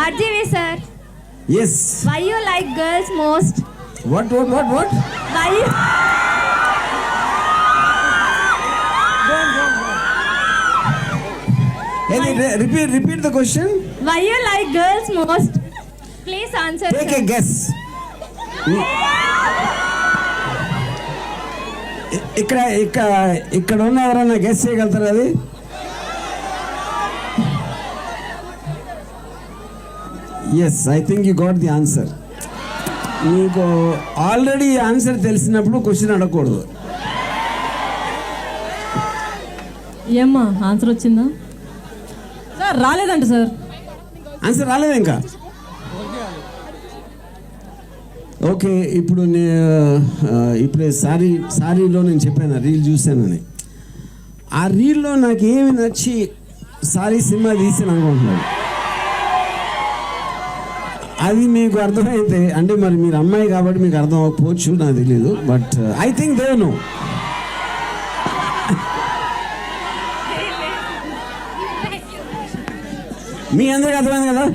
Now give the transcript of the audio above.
RGV sir, Yes. why you like girls most? What? Why you... Repeat the question. Why you like girls most? Please answer. Take sir. a guess. ఇక్కడ ఉన్న ఎవరన్నా guess చేయగలుగుతారు అది? Yes, I think you got the answer. మీకు already answer తెలిసినప్పుడు question అడగకూడదు. ఏమ్మా answer వచ్చిందా సార్? రాలేదంట సార్. ఆన్సర్ రాలేదు ఇంకా. ఓకే, ఇప్పుడు ఇప్పుడే సారీలో నేను చెప్పాను రీల్ చూశానని. ఆ రీల్లో నాకు ఏమి నచ్చి సారీ సినిమా తీసాను అనుకుంటున్నాను. అది మీకు అర్థమైతే అంటే మరి మీరు అమ్మాయి కాబట్టి మీకు అర్థం అవ్వకపోవచ్చు, నాకు తెలీదు. But I think they know. మీ అందరికీ అర్థమైంది కదా?